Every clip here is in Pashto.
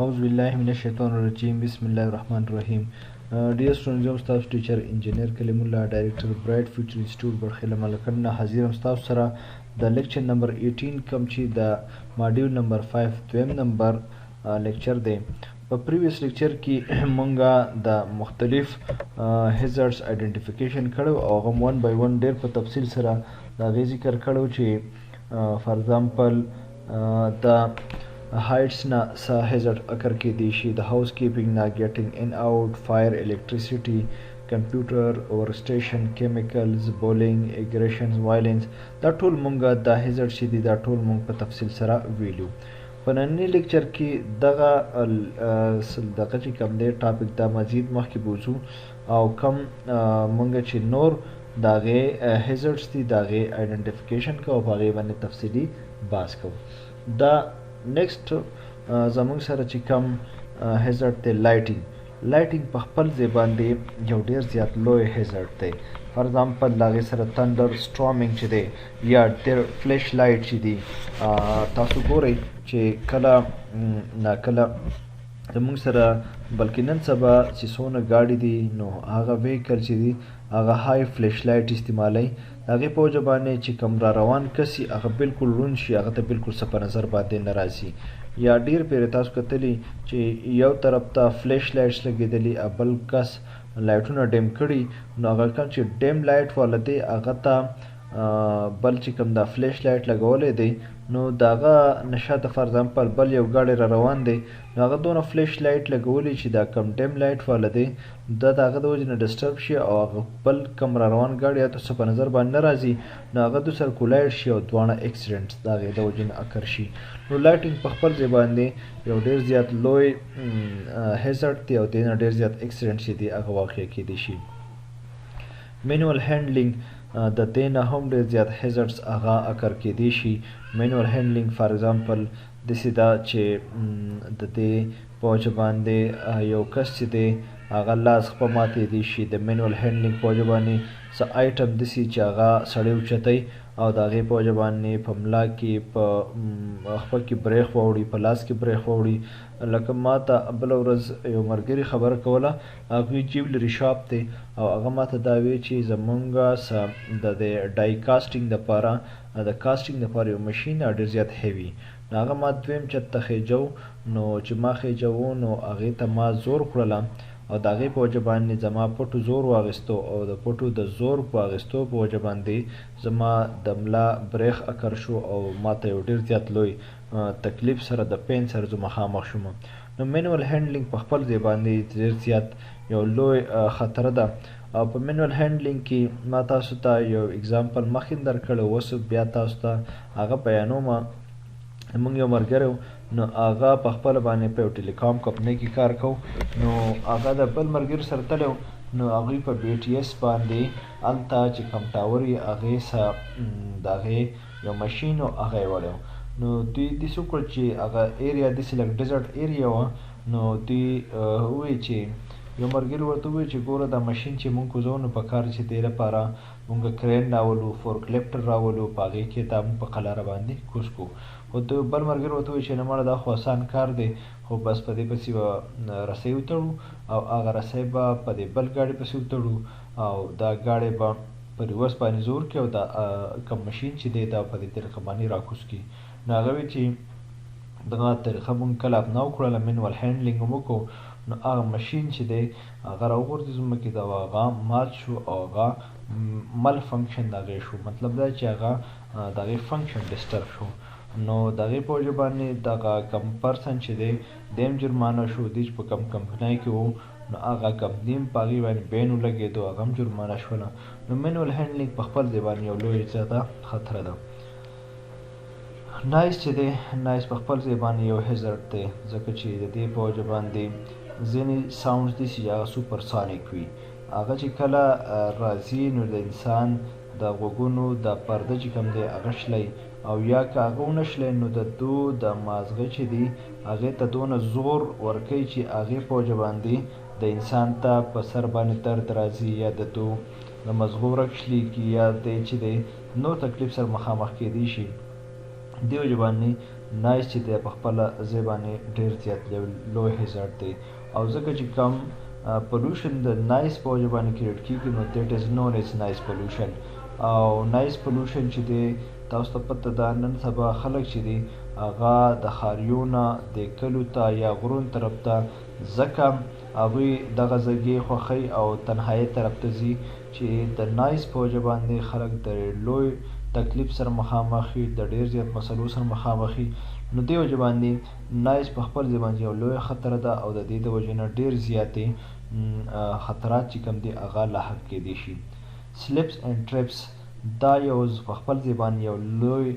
أعوذ بالله من الشيطان الرجيم بسم الله الرحمن الرحيم. Dear students, I'm staff teacher engineer Kalimullah, director Bright Future Institute Batkhela Malakand na حاضر staff سره د lecture number 18 کوم چې د module number 5 دویم نمبر lecture دی. په previous lecture کې مونږه د مختلف hazards identification کړو او هغه one by one ډېر په تفصیل سره دا غي ذکر کړو چې for example د heights na sa hazard occur کې دي شي د housekeeping na getting in out, fire, electricity, computer overstation, chemicals, bullying, aggressions, violence دا ټول مونږه د hazard شي دي دا ټول مونږ په تفصیل سره ویلو. په نننی لیکچر کې دغه چې کوم دی ټاپک دا مزید مخکې بوزو او کم مونږ چې نور داغه hazards دي داغه identification کو او هغه باندې تفصیلی بحث کو. دا next زمونږ سره چې کوم hazard دی lighting په خپل ځای باندې یو ډیر زیات لوی hazard دی. for example داغه سره thunder storming چې دی یا ډیر flash light چې دی تاسو ګورئ چې کله ناکله زمونږ سره بلکې نن سبا چې څونه ګاډي دي نو هغه ویکل چې دی هغه های فلیش لایټ استعمالوي هغه په وجه باندې چې کوم را روان کسي هغه بالکل رون شي هغه ته بالکل څه په نظر باندې نه راځي. یا ډیر پیر تاسو کتلی چې یو طرف ته فلیش لایټس لګېدلی بل کس لایټونه ډیم کړي نو هغه کوم چې ډیم لایټ ولته هغه ته بل چې کوم دا فلیش لایټ لګولې دی نو داغه نشاته فار ایگزامپل بل یو ګاډی را روان دی نو هغه دونه فلیش لایټ لګولې چې دا کم ډیم لایټ والا دی دا داغه د وجه نه ډسټرب شي او هغه بل کم را روان ګاډی ته څه په نظر باندې نه راځي نو هغه د سرکولایټ شي او دوانه اکسیډنټ داغه د وجه نه اکر شي. نو لایټینګ په خپل ځای باندې یو ډیر زیات لوی هزارډ دی او دینه ډیر زیات اکسیډنټ شي دی هغه واقع کېدی شي. مینوال هینډلینګ د دینه هم ډیر زیات هزارډز هغه اکر کېدی شي. مینوال هینډلینګ فار ایگزامپل داسې دا چې د دې په وجه باندې یو کس چې دی هغه لاس خپه ماتېدی شي. د مینوال هینډلینګ په وجه باندې څه آیټم داسې چې هغه سړی اوچتوي او د هغې په وجه باندې په ملا کې په خپل کې بریخ واوړي په لاس کې بریخ واوړي. لکه ما ته بله ورځ یو ملګري خبره کوله هغوی جیولري شاپ دی او هغه ما ته دا وی چې زمونږ د ډای کاسټینګ دپاره د کاسټینګ دپاره یو مشین ډېر زیات هیوي نو هغه ما دویم چت ته خیجو نو چې ما خیجو نو هغې ته ما زور کړله او د هغې په وجه باندې زما پټو زور واغېستو او د پټو د زور په اغېستو په وجه باندې زما د ملا بریخ اکر شو او ما ته یو ډېر زیات لوی تکلیف سره د پین سره زه مخامخ شوم. نو مینوال هینډلینګ په خپل ځای باندې ډېر زیات یو لوی خطره ده او په مینوال هینډلینګ کې ما تاسو ته یو اگزامپل مخکې درکړی اوس بیا تاسو ته هغه بیانوم. موږ یو ملګری نو هغه په خپل باندې په یو ټیلیکام کمپنۍ کې کار کو نو هغه د بل ملګري سره تللی نو هغوی په بی ټي ایس باندې هلته چې کوم ټاور یې هغې د هغې یو مشین و هغه یې وړی نو دوی داسې وکړل چې هغه ایریا داسې لږ ډیزرټ ایریا وه نو دوی ووایي چې یو ملګري ورته ووایي چې ګوره دا مشین چې مونږ کوزو نو په کار چې دې لپاره مونږ کرین راولو فورکلیفټر راولو په هغې کې دا مونږ په قلاره باندې کوز کړو. خو بل ملګري ورته ووایي چې نه مړه دا خو اسان کار دی خو بس په دې پسې به رسۍ وتړو او هغه رسۍ به په دې بل ګاډي پسې وتړو او دا ګاډی به په ریورس باندې زور کړي او دا کوم مشین چې دی دا په دې طریقه باندې راکوز کړي. نو هغه وایي چې دغه طریقه مونږ کله اپناو کړله مینوال هینډلینګ مو وکړو نو هغه مشین چې دی هغه راوغورځېد ځمکې ته او هغه مات شو او هغه مل فنکشن د هغې شو مطلب دا چې هغه د هغې فنکشن ډسټرب شو. نو د هغې په وجه باندې دغه کم پرسن چې دی دیم جرمانه شو دی چې په کم کمپنۍ کې و نو هغه کمپنۍ هم په هغې باندې بین ولګېدو هغه هم جرمانه شوله. نو مینوال هینډلینګ په خپل ځای باندې یو لویه زیاته خطره ده. نایس چې دی نایس په خپل ځای باندې یو هزارډ دی ځکه چې د دې په وجه باندې ځینې ساونډز دي چې هغه سوپرسانیک وي هغه چې کله راځي نو د انسان د غوږونو د پرده چې کوم دی هغه شلی او یا که هغه ونه شلی نو د دو د مازغه چې دی هغې ته دونه زور ورکوي چې هغې په وجه باندې د انسان ته په سر باندې درد راځي یا د دو د مزغو ورک شلیږي یا دی چې دی نور تکلیف سره مخامخ کېدی شي. دې وجه باندې نایس چې دی په خپله ځای باندې ډېر زیات یو لوی هیزارډ دی او ځکه چې کم پولوشن د نایس په وجه باندې کریټ کېږي نو دیټ از نون ایز نایس پولوشن او نایس پولوشن چې دی تاسو ته پته ده نن سبا خلک چې دي هغه د ښاریو نه د کلو ته یا غرونو طرف ته ځکه هغوی دغه ځایګې خوښوي او تنهایۍ طرف ته ځي چې د نایس په وجه باندې خلک د لوی تکلیف سره مخامخ وي د ډېر زیات مسلو سره مخامخ وي نو دې وجه باندې نایس په خپل ځای باندې یو لویه خطره ده او د دې د وجې نه ډېر زیاتې خطرات چې کوم دي هغه لاحق کیدی شي سلیپس اینډ ټریپس دا یو په خپل ځای باندې یو لوی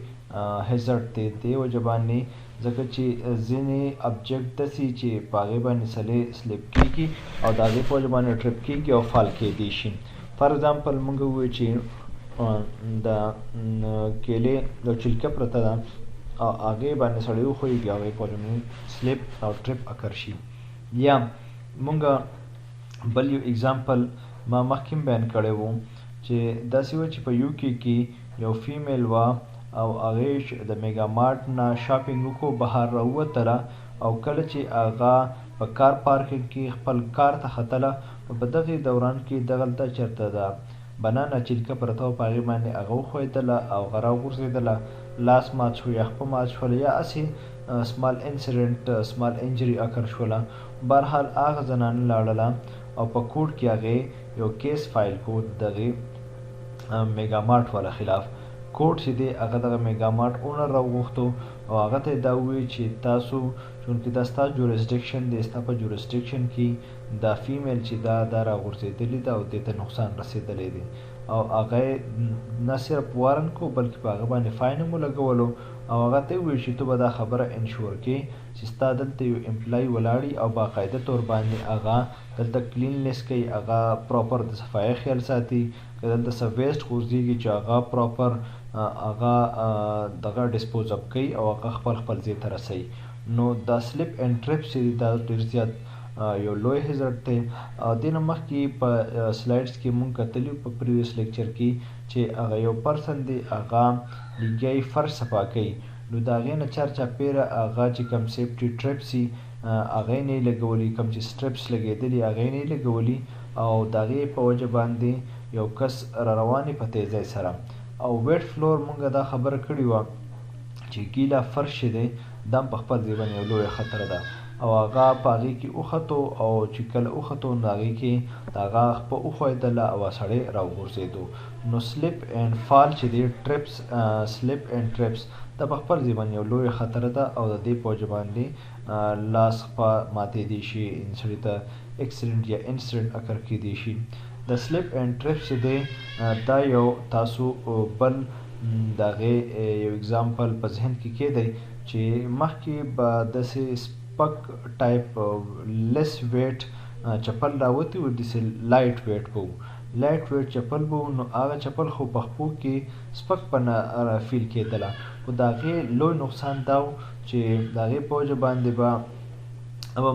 هیزارډ دی دې وجه باندې ځکه چې ځینې ابجکټ داسې چې په هغې باندې سړی سلیپ کېږي او د هغې په وجه باندې ټریپ کېږي او فال کیدی شي فار ایگزامپل موږ ووایو چې د کیلې یو چلکه پرته ده او هغې باندې سړی وښویږي او هغې په وجه باندې سلیپ او ټریپ اکر شي یا موږ بل یو اگزامپل ما مخکې هم بیان کړی و چې داسې وه چې په یو کې یو فیمیل وه او هغې د میګا مارټ نه شاپینګ وکړو بهر راووتله او کله چې هغه په کار پارکینګ کې خپل کار ته ختله په دغې دوران کې دغلته چېرته ده بنانه چلکه پرته وه په هغې باندې هغه وښویېدله او هغه راوغورځېدله لاس مات شو یا خپه مات شوله یا هسې سمال انسیډنټ سمال انجري اکر شوله بهرحال هغه زنانه لاړله او په کوټ کې هغې یو کیس فایل کړو دغې میګا مارټ والا خلاف کوټ چې دی هغه دغه میګا مارټ اونر راوغوښتو او هغه ته یې دا وویل چې تاسو چونکې دا ستا جورسډکشن دی ستا په جورسډکشن کې دا فیمیل چې دا راغورځېدلې ده او دې ته نقصان رسېدلی دی او هغه نه صرف وارن کو بلکې په هغه باندې فاین هم ولګولو او هغه ته یې وویل چې ته به دا خبره انشور کې چې ستا دلته یو امپلای ولاړي او باقاعده طور باندې هغه دلته کلیننس کوي هغه پراپر د صفایۍ خیال ساتي که دلته څه ویسټ غورځېږي چې هغه پراپر هغه دغه ډسپوز اپ کوي او هغه خپل ځای ته رسوي نو دا سلیپ اینډ ټریپ چې دی دا ډېر زیات یو لوی هیزارډ دی دې نه مخکې په سلایډس کې مونږ کتلي په پریویس لیکچر کې چې هغه یو پرسن دی هغه لګیایي فرش صفا کوي نو د هغې نه چارچاپېره هغه چې کوم سیفټي ټریپس وي هغه یې نه یې لګولي کوم چې سټرپس لګېدلي هغه یې نه یې لګولي او د هغې په وجه باندې یو کس را روان په تیزۍ سره او ویټ فلور مونږ دا خبره کړې وه چې ګیله فرش چې دی دا هم په خپل ځای باندې یو لویه خطره ده او هغه په هغې کې وختو او چې کله وختو نو هغې کې د هغه خپه وښویېدله او سړی راوغورځېدو نو سلیپ اینډ فال چې دی ټریپس سلیپ اینډ ټریپس دا په خپل ځای باندې یو لویه خطره ده او د دې په وجه باندې لاس خپه ماتېدی شي سړي ته اکسیډنټ یا انسیډنټ اکر کیدی شي د سلیپ اینډ ټریپس چې دی دا یو تاسو بل د هغې یو اگزامپل په ذهن کې کیدی چې مخکې به داسې سپک ټایپ لیس ویټ چپل راوتی و داسې لایټ ویټ به و لایټ ویټ چپل به و نو هغه چپل خو په خپو کې سپک په فیل کېدله خو د هغې لوی نقصان دا و چې د هغې په وجه باندې به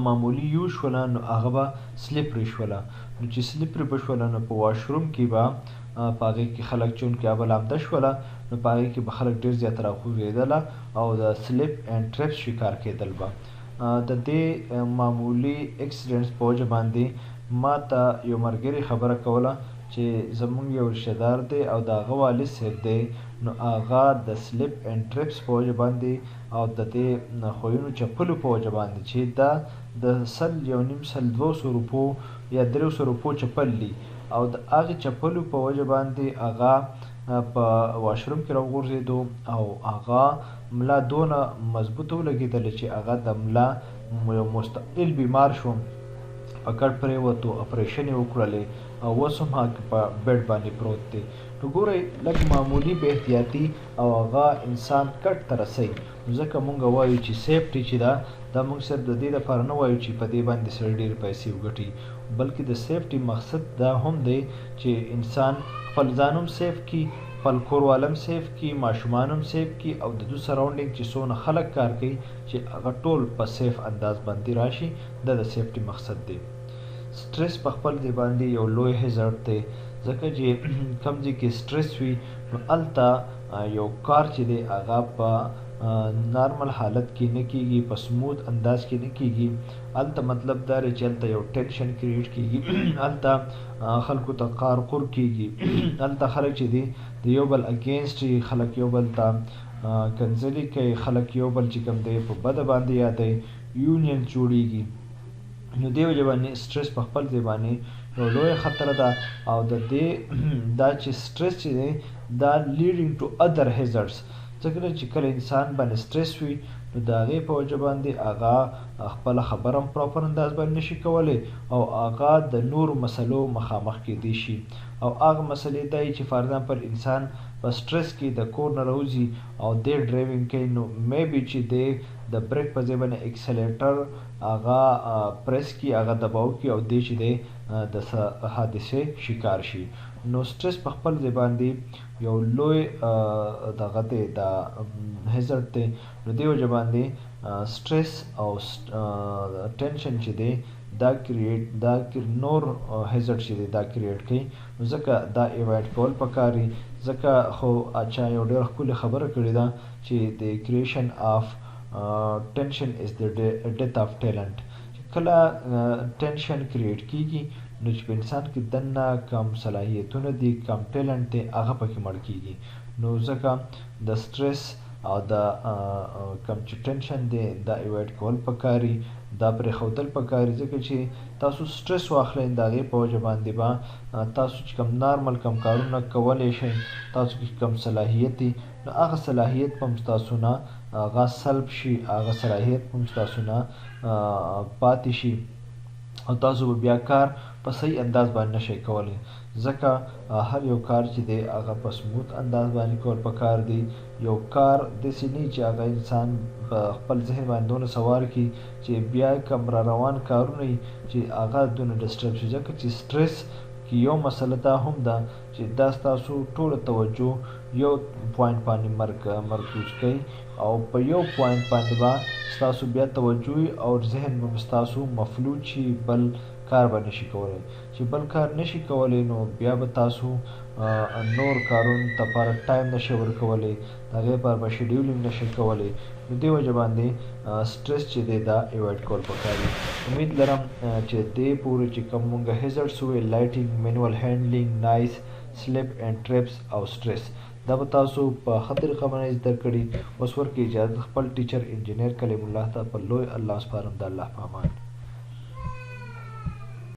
معمولي یوز شوله نو هغه به سلیپري شوله نو چې سلیپري به شوله نو په واشروم کې به په هغې کې خلک چونکې هغه لامده شوله نو په هغې کې به خلک ډېر زیات راخوځېدله او د سلیپ اینډ ټریپس شکار کېدل به د دې معمولي اکسیډنټس په وجه باندې ما ته یو ملګري خبره کوله چې زمونږ یو رشته دار دی او د هغه والد صاحب دی نو هغه د سلیپ اینډ ټریپس په وجه باندې او د دې خویونو چپلو په وجه باندې چې دا د سل یو نیم سل 200 روپو یا 300 روپو چپل دي او د هغې چپلو په وجه باندې هغه په واشروم کې راوغورځېدو او هغه ملا دونه مضبوطه ولګېدله چې هغه د ملا یو مستقل بیمار شو په کټ پرېوتو اپریشن یې وکړلې او اوس هم هغه په بیډ باندې پروت دی نو ګورئ لږ معمولي بې احتیاطي او هغه انسان کټ ته رسوي ځکه مونږ وایو چې سیفټي چې ده دا مونږ صرف د دې لپاره نه وایو چې په دې باندې سړی ډېر پیسې وګټي بلکې د سیفټي مقصد دا هم دی چې انسان خپل ځان هم سیف کړي خپل کور والا هم سیف کړي ماشومان هم سیف کړي او د دوی سراونډینګ چې څونه خلک کار کوي چې هغه ټول په سیف انداز باندې راشي دا د سیفټي مقصد دی سټرس په خپل ځای باندې یو لوی هیزارډ دی ځکه چې کوم ځای کې سټرس وي نو هلته یو کار چې دی هغه په نارمل حالت کې نه کیږي، په سموث انداز کې نه کیږي. هلته مطلب دا دی چې هلته یو ټینشن کریټ کیږي، هلته خلکو ته قهر کیږي، هلته خلک چې دي د یو بل اگینسټ خلک یو بل ته کنځلې کوي، خلک یو بل چې کوم دی په بده باندې یادوي، یونین جوړیږي. نو دې وجه باندې سټرس په خپل ځای باندې یو لویه خطره ده، او د دې دا چې سټرس چې دی دا لیډینګ ټو ادر هیزرډس، ځکه چې کله انسان باندې سټرس وي نو د هغې په وجه باندې هغه خپله خبره هم پراپر انداز باندې نشي کولی، او هغه د نورو مسلو مخامخ کیدی شي. او هغه مسلې دا چې فار ایگزامپل انسان په سټرس کې د کور نه راوځي او دی ډرایوینګ کوي، نو میبي چې دی د بریک په ځای باندې اکسلیټر هغه پریس کړي، هغه دباو کړي، او دی چې دی د حادثې شکار شي. نو سټرس په خپل ځای باندې یو لوی دغه دی دا هیزرډ دی. نو دې وجه باندې سټرس او ټینشن چې دی دا نور هیزرډ چې دی دا کریټ کوي. نو ځکه دا ایوایډ کول پکار دي. ځکه خو چا یو ډېره ښکلې خبره کړې ده چې د کریشن آف ټینشن از د ډیث آف ټیلنټ. چې کله ټینشن کریټ کیږي نو چې په انسان کې دننه کم صلاحیتونه دي، کم ټیلنټ دی، هغه پکې مړ کیږي. نو ځکه د سټرس او د کم چې ټینشن دی دا ایوایډ کول پکاري، دا پرېښودل پکاري. ځکه چې تاسو سټرس واخلئ د هغې په وجه باندې به تاسو چې کم نارمل کم کارونه کولی شئ، تاسو کې کم صلاحیت دی، نو هغه صلاحیت به هم ستاسو نه هغه سلب شي، هغه صلاحیت به هم ستاسو نه پاتې شي، او تاسو به بیا کار په صحیح انداز باندې نشئ کولی. ځکه هر یو کار چې دی هغه په سموث انداز باندې کول پکار دی. یو کار داسې نه چې هغه انسان په خپل ذهن باندې دونه سوار کړي چې بیا کم را روان کارونه وي چې هغه دونه ډسټرب شي. ځکه چې سټرس کې یو مسله دا هم ده چې دا ستاسو ټوله توجه یو پوینټ باندې مرکوز کوي، او په یو پوینټ باندې به ستاسو بیا توجه وي، او ذهن به ستاسو مفلوج شي، بل کار به نشي کولی. چې بل کار نشي کولی نو بیا به تاسو نور کارونو ته لپاره ټایم نشئ ورکولی، د هغې لپاره به شیډیولینګ نشئ کولی. نو دې وجه باندې سټرس چې دی دا ایوایډ کول پکار دي. امید لرم چې دې پورې چې کوم مونږ هیزرډس وویل، لایټینګ، مینوال هینډلینګ، نایس، سلیپ اینډ ټریپس او سټرس، دا به تاسو په ښه طریقه باندې زده کړي. اوس ورکړئ اجازه خپل ټیچر انجینیر کلیم الله ته په لوی الله سپارم. د الله په امان.